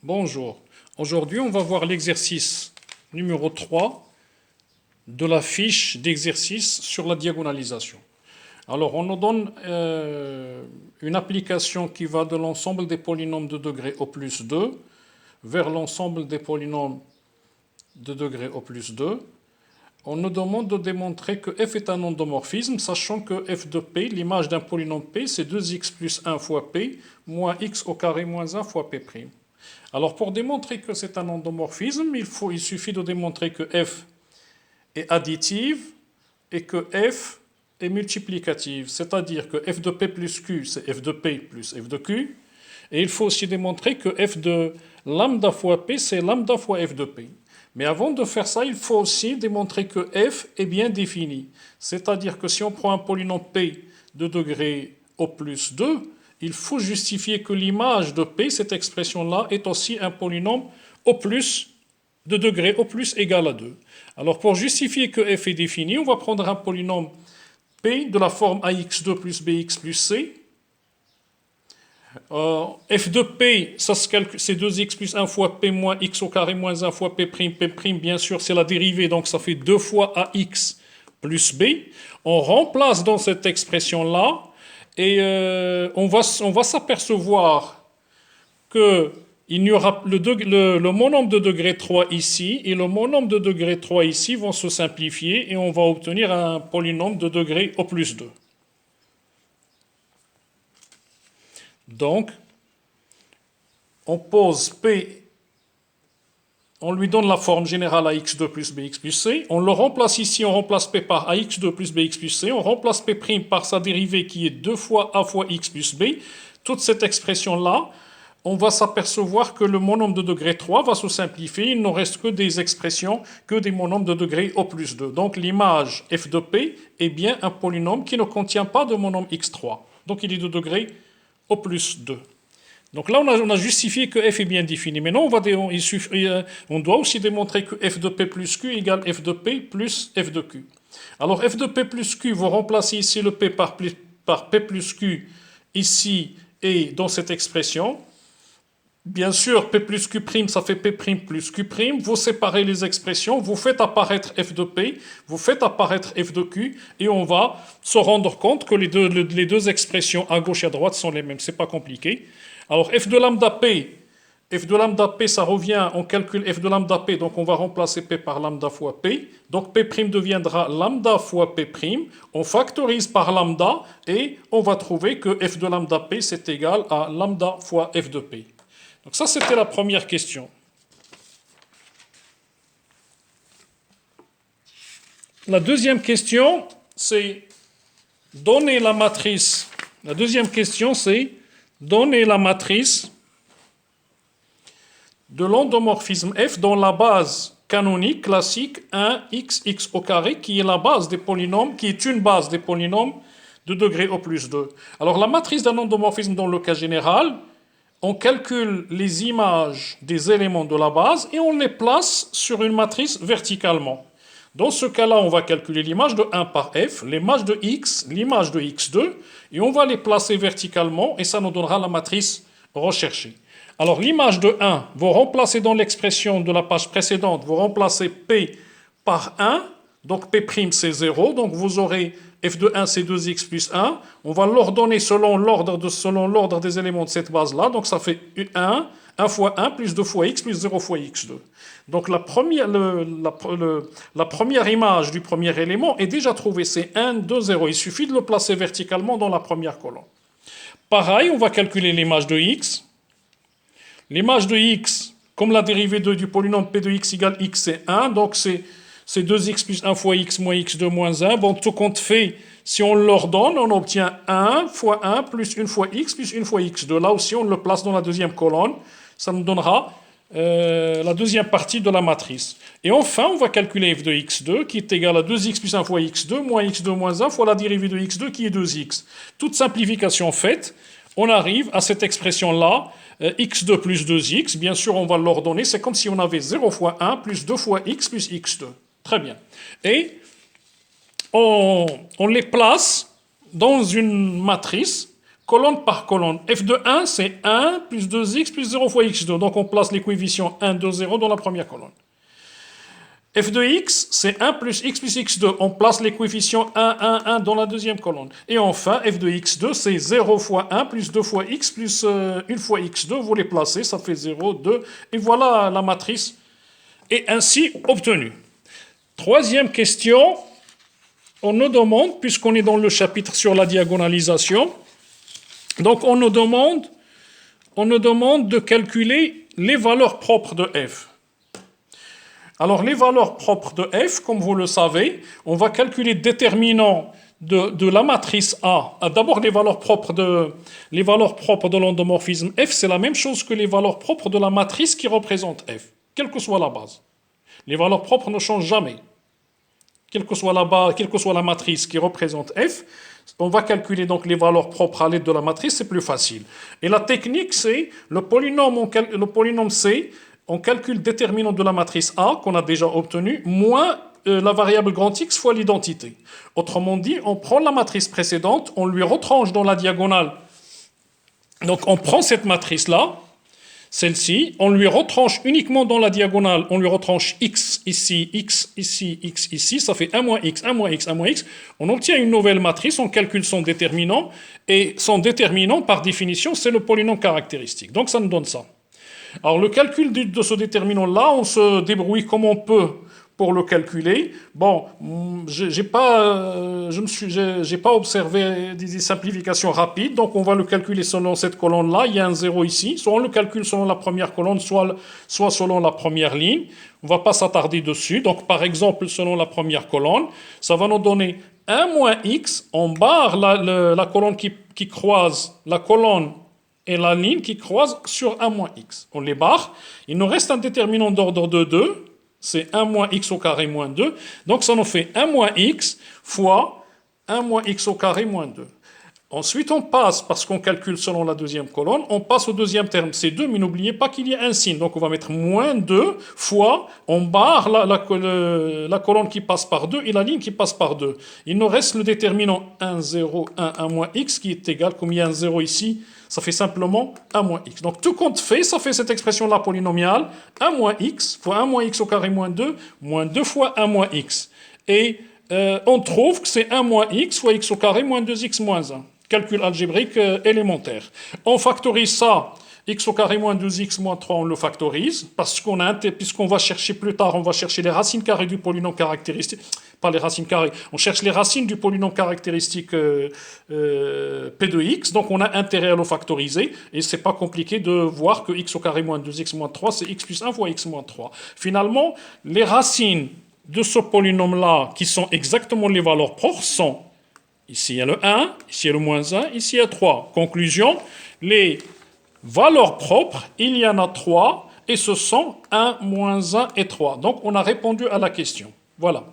Bonjour. Aujourd'hui, on va voir l'exercice numéro 3 de la fiche d'exercice sur la diagonalisation. Alors, on nous donne une application qui va de l'ensemble des polynômes de degré au plus 2 vers l'ensemble des polynômes de degré au plus 2. On nous demande de démontrer que f est un endomorphisme, sachant que f de p, l'image d'un polynôme p, c'est 2x plus 1 fois p, moins x au carré moins 1 fois p'. Alors, pour démontrer que c'est un endomorphisme, il suffit de démontrer que f est additive et que f est multiplicative. C'est-à-dire que f de p plus q, c'est f de p plus f de q. Et il faut aussi démontrer que f de lambda fois p, c'est lambda fois f de p. Mais avant de faire ça, il faut aussi démontrer que f est bien défini. C'est-à-dire que si on prend un polynôme p de degré au plus 2, il faut justifier que l'image de p, cette expression-là, est aussi un polynôme au plus de degré au plus égal à 2. Alors pour justifier que f est défini, on va prendre un polynôme p de la forme ax2 plus bx plus c. F de p, ça se calcule, c'est 2x plus 1 fois p moins x au carré moins 1 fois p'. P', bien sûr, c'est la dérivée, donc ça fait 2 fois ax plus b. On remplace dans cette expression-là et on va s'apercevoir que il y aura le monôme de degré 3 ici et le monôme de degré 3 ici vont se simplifier et on va obtenir un polynôme de degré au plus 2. Donc, on pose P, on lui donne la forme générale ax2 plus bx plus c, on le remplace ici, on remplace P par ax2 plus bx plus c, on remplace P' par sa dérivée qui est 2 fois a fois x plus b. Toute cette expression-là, on va s'apercevoir que le monôme de degré 3 va se simplifier, il ne reste que des expressions, que des monômes de degré au plus 2. Donc l'image f de p est bien un polynôme qui ne contient pas de monôme x3. Donc il est de degré au plus 2. Donc là, on a justifié que f est bien défini. Maintenant, on doit aussi démontrer que f de p plus q égale f de p plus f de q. Alors f de p plus q, vous remplacez ici le p par p plus q ici et dans cette expression. Bien sûr, p plus q', ça fait p' plus q'. Vous séparez les expressions, vous faites apparaître f de p, vous faites apparaître f de q, et on va se rendre compte que les deux expressions à gauche et à droite sont les mêmes. C'est pas compliqué. Alors f de lambda p, ça revient, on calcule f de lambda p, donc on va remplacer p par lambda fois p. Donc p' deviendra lambda fois p'. On factorise par lambda et on va trouver que f de lambda p, c'est égal à lambda fois f de p. Donc ça, c'était la première question. La deuxième question, c'est donner la matrice. La deuxième question, c'est donner la matrice de l'endomorphisme f dont la base canonique classique 1x au carré, qui est la base des polynômes, qui est une base des polynômes de degré au plus 2. Alors la matrice d'un endomorphisme dans le cas général, on calcule les images des éléments de la base et on les place sur une matrice verticalement. Dans ce cas-là, on va calculer l'image de 1 par f, l'image de x, l'image de x2, et on va les placer verticalement et ça nous donnera la matrice recherchée. Alors l'image de 1, vous remplacez dans l'expression de la page précédente, vous remplacez p par 1, donc p' c'est 0, donc vous aurez f de 1 c'est 2x plus 1, on va l'ordonner selon l'ordre des éléments de cette base-là, donc ça fait 1 fois 1 plus 2 fois x plus 0 fois x2. Donc la première image du premier élément est déjà trouvée, c'est 1, 2, 0, il suffit de le placer verticalement dans la première colonne. Pareil, on va calculer l'image de x. L'image de x, comme la dérivée du polynôme p de x égale x, c'est 1, donc c'est 2x plus 1 fois x moins x2 moins 1. Bon, tout compte fait, si on l'ordonne, on obtient 1 fois 1 plus 1 fois x plus 1 fois x2. Là aussi, on le place dans la deuxième colonne. Ça nous donnera la deuxième partie de la matrice. Et enfin, on va calculer f de x2 qui est égal à 2x plus 1 fois x2 moins x2 moins 1 fois la dérivée de x2 qui est 2x. Toute simplification faite, on arrive à cette expression-là, x2 plus 2x. Bien sûr, on va l'ordonner. C'est comme si on avait 0 fois 1 plus 2 fois x plus x2. Très bien. Et on les place dans une matrice colonne par colonne. F de 1, c'est 1 plus 2x plus 0 fois x2. Donc on place les coefficients 1, 2, 0 dans la première colonne. F de x, c'est 1 plus x2. On place les coefficients 1, 1, 1 dans la deuxième colonne. Et enfin, f de x2, c'est 0 fois 1 plus 2 fois x plus 1 fois x2. Vous les placez, ça fait 0, 2. Et voilà la matrice est ainsi obtenue. Troisième question, on nous demande, puisqu'on est dans le chapitre sur la diagonalisation, donc on nous demande de calculer les valeurs propres de f. Alors les valeurs propres de f, comme vous le savez, on va calculer le déterminant de la matrice A. D'abord les valeurs propres de l'endomorphisme f, c'est la même chose que les valeurs propres de la matrice qui représente f, quelle que soit la base. Les valeurs propres ne changent jamais. Quelle que soit la matrice qui représente f, on va calculer donc les valeurs propres à l'aide de la matrice, c'est plus facile. Et la technique, c'est le polynôme C, on calcule le déterminant de la matrice A, qu'on a déjà obtenu, moins la variable grand X fois l'identité. Autrement dit, on prend la matrice précédente, on lui retranche dans la diagonale. Donc on prend cette matrice-là, celle-ci, on lui retranche uniquement dans la diagonale, on lui retranche x ici, x ici, x ici, ça fait 1 moins x, 1 moins x, 1 moins x. On obtient une nouvelle matrice, on calcule son déterminant, et son déterminant, par définition, c'est le polynôme caractéristique. Donc ça nous donne ça. Alors le calcul de ce déterminant-là, on se débrouille comme on peut pour le calculer. Bon, j'ai pas observé des simplifications rapides, donc on va le calculer selon cette colonne-là. Il y a un 0 ici. Soit on le calcule selon la première colonne, soit selon la première ligne. On ne va pas s'attarder dessus. Donc par exemple, selon la première colonne, ça va nous donner 1 moins x. On barre la colonne qui croise la colonne et la ligne qui croise sur 1 moins x. On les barre. Il nous reste un déterminant d'ordre de 2. C'est 1 moins x au carré moins 2. Donc ça nous fait 1 moins x fois 1 moins x au carré moins 2. Ensuite, on passe, parce qu'on calcule selon la deuxième colonne, on passe au deuxième terme, c'est 2, mais n'oubliez pas qu'il y a un signe. Donc on va mettre moins 2 fois, on barre la colonne qui passe par 2 et la ligne qui passe par 2. Il nous reste le déterminant 1, 0, 1, 1 moins x, qui est égal, comme il y a un 0 ici, ça fait simplement 1 moins x. Donc tout compte fait, ça fait cette expression-là polynomiale, 1 moins x fois 1 moins x au carré moins 2 fois 1 moins x. Et on trouve que c'est 1 moins x fois x au carré moins 2x moins 1. Calcul algébrique élémentaire. On factorise ça, x au carré moins 2x moins 3, on le factorise, parce puisqu'on va chercher plus tard, on va chercher les racines carrées du polynôme caractéristique, pas les racines carrées, on cherche les racines du polynôme caractéristique P de x, donc on a intérêt à le factoriser, et c'est pas compliqué de voir que x au carré moins 2x moins 3, c'est x plus 1 fois x moins 3. Finalement, les racines de ce polynôme-là, qui sont exactement les valeurs propres, sont ici il y a le 1, ici il y a le moins 1, ici il y a 3. Conclusion, les valeurs propres, il y en a 3, et ce sont 1, moins 1 et 3. Donc on a répondu à la question. Voilà.